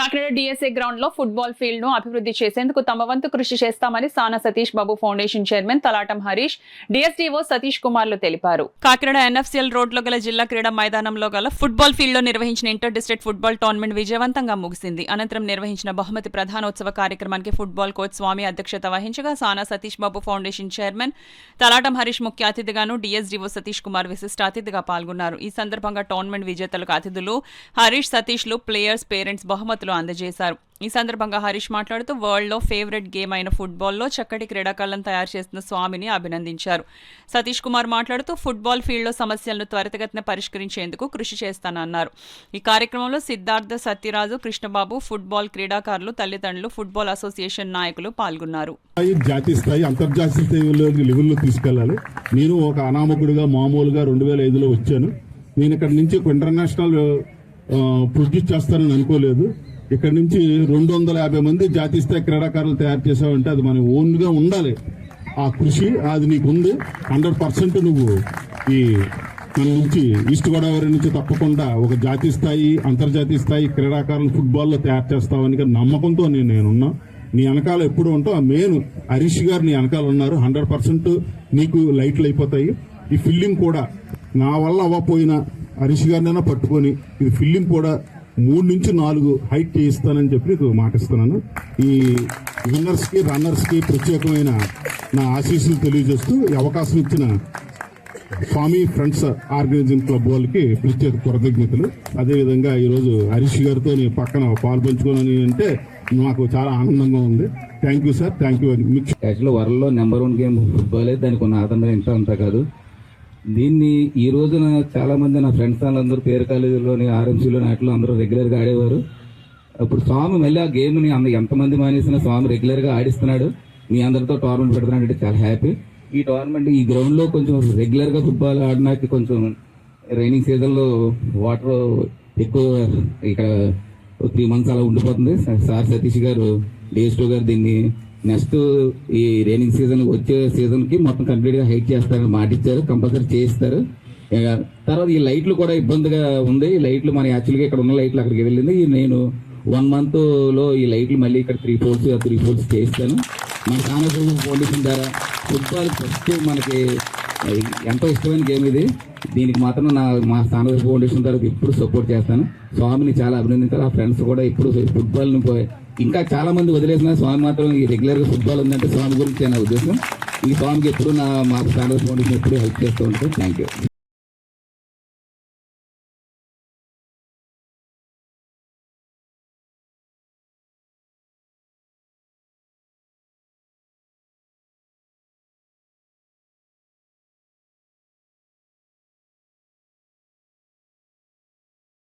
Kakinada DSA ground లో football field ను అభివృద్ధి చేసేందుకు తమ వంతు కృషి చేస్తామని సానా సతీష్ బాబు ఫౌండేషన్ చైర్మన్ తలాటం హరీష్, డిఎస్డీఓ సతీష్ కుమార్లు తెలిపారు. కాకినాడ ఎన్ఎఫ్సిఎల్ రోడ్ లో గల జిల్లా క్రీడా మైదానంలో గల ఫుట్బాల్ ఫీల్డ్ లో నిర్వహించిన ఇంటర్ డిస్ట్రిక్ట్ ఫుట్బాల్ టోర్నమెంట్ విజయవంతంగా ముగిసింది. అనంతరం నిర్వహించిన బహుమతి ప్రధానోత్సవ కార్యక్రమానికి ఫుట్బాల్ కోచ్ స్వామి అధ్యక్షత వహించగా సానా సతీష్ బాబు ఫౌండేషన్ చైర్మన్ తలాటం హరీష్ ముఖ్య అతిథిగాను, డిఎస్డీఓ సతీష్ కుమార్ విశిష్ట అతిథిగా పాల్గొన్నారు. ఈ సందర్భంగా టోర్నమెంట్ విజేతలకు అతిథులు హరీష్, సతీష్లు, ప్లేయర్స్, పేరెంట్స్ బహుమతులు అందజేశారు. ఈ సందర్భంగా హరీష్ మాట్లాడుతూ వరల్డ్ లో ఫేవరెట్ గేమ్ అయిన ఫుట్బాల్లో చక్కటి క్రీడాకారులను తయారు చేస్తున్న స్వామిని అభినందించారు. సతీష్ కుమార్ మాట్లాడుతూ ఫుట్బాల్ ఫీల్డ్ లో సమస్యలను త్వరితగతిన పరిష్కరించేందుకు కృషి చేస్తానన్నారు. ఈ కార్యక్రమంలో సిద్ధార్థ, సత్యరాజు, కృష్ణబాబు, ఫుట్బాల్ క్రీడాకారులు, తల్లిదండ్రులు, ఫుట్బాల్ అసోసియేషన్ నాయకులు పాల్గొన్నారు. జాతీయ స్థాయి, అంతర్జాతీయ స్థాయి లెవెల్లో తీసుకెళ్లాలి. నేను ఒక అనామకుడిగా మామూలుగా 2005లో వచ్చాను. నేను ఇక్కడ నుంచి ఒక ఇంటర్నేషనల్ ప్రొడ్యూస్ చేస్తానని అనుకోలేదు. ఇక్కడ నుంచి 250 మంది జాతీయ స్థాయి క్రీడాకారులు తయారు చేసావంటే అది మన ఓన్గా ఉండాలి. ఆ కృషి అది నీకు ఉంది. 100% నువ్వు ఈ మన నుంచి ఈస్ట్ గోదావరి నుంచి తప్పకుండా ఒక జాతీయ స్థాయి, అంతర్జాతీయ స్థాయి క్రీడాకారులు ఫుట్బాల్లో తయారు చేస్తావని నమ్మకంతో నేనున్నా. నీ వెనకాల ఎప్పుడు ఉంటావు. ఆ మెయిన్ హరీష్ గారు నీ వెనకాల ఉన్నారు. 100% నీకు లైట్లు అయిపోతాయి. ఈ ఫీల్డింగ్ కూడా నా వల్ల అవ్వపోయినా హరీష్ గారినైనా పట్టుకొని ఇది ఫీల్డింగ్ కూడా 3 నుంచి 4 హైట్ చేయిస్తానని చెప్పి నీకు మాటిస్తున్నాను. ఈ విన్నర్స్ కి, రన్నర్స్ కి ప్రత్యేకమైన నా ఆశీస్సులు తెలియజేస్తూ ఈ అవకాశం ఇచ్చిన స్వామి ఫ్రెండ్స్ ఆర్గనైజింగ్ క్లబ్ వాళ్ళకి ప్రత్యేక కృతజ్ఞతలు. అదేవిధంగా ఈరోజు హరీష్ గారితో నీ పక్కన పాలు పంచుకోవాలని అంటే నాకు చాలా ఆనందంగా ఉంది. Thank you sir, thank you. Actually వరల్డ్లో నెంబర్ 1 గేమ్ ఫుట్బాలే. దానికి ఉన్న ఆనందం ఇంత కాదు. దీన్ని ఈ రోజున చాలా మంది నా ఫ్రెండ్స్ వాళ్ళందరూ పేరు కాలేజీలోని, ఆర్ఎంసీలోని వాటిలో అందరూ రెగ్యులర్గా ఆడేవారు. అప్పుడు స్వామి మళ్ళీ ఆ గేమ్ని ఎంతమంది మానేసినా స్వామి రెగ్యులర్గా ఆడిస్తున్నాడు. మీ అందరితో టోర్నమెంట్ పెడుతున్నాడు అంటే చాలా హ్యాపీ. ఈ టోర్నమెంట్ ఈ గ్రౌండ్లో కొంచెం రెగ్యులర్గా ఫుట్బాల్ ఆడడానికి కొంచెం రైనింగ్ సీజన్లో వాటర్ ఎక్కువ ఇక్కడ 3 months అలా ఉండిపోతుంది. సార్ సతీష్ గారు, డిఎస్టో గారు దీన్ని నెక్స్ట్ ఈ రైనింగ్ సీజన్ వచ్చే సీజన్కి మొత్తం కంప్లీట్గా హైట్ చేస్తారని మాటిచ్చారు. కంపల్సరీ చేయిస్తారు. తర్వాత ఈ లైట్లు కూడా ఇబ్బందిగా ఉంది. ఈ లైట్లు మన యాక్చువల్గా ఇక్కడ ఉన్న లైట్లు అక్కడికి వెళ్ళింది. నేను 1 monthలో ఈ లైట్లు మళ్ళీ ఇక్కడ 3 poles చేయిస్తాను. మన సామర్థ్యం ఫౌండేషన్ ద్వారా ఫుట్బాల్ ఫస్ట్ మనకి ఎంతో ఇష్టమైన గేమ్ ఇది. దీనికి మాత్రం మా సామర్థ్య ఫౌండేషన్ ద్వారా ఎప్పుడు సపోర్ట్ చేస్తాను. స్వామిని చాలా అభినందించాలి. ఆ ఫ్రెండ్స్ కూడా ఇప్పుడు ఫుట్బాల్ని ఇంకా చాలా మంది వదిలేసిన స్వామి మాత్రం ఈ రెగ్యులర్గా ఫుట్బాల్ ఉందంటే స్వామి గురించి నా ఉద్దేశం. ఈ స్వామికి ఎప్పుడు మా సామర్థ్య ఫౌండేషన్ ఎప్పుడు హెల్ప్ చేస్తూ ఉంటాను. Thank you.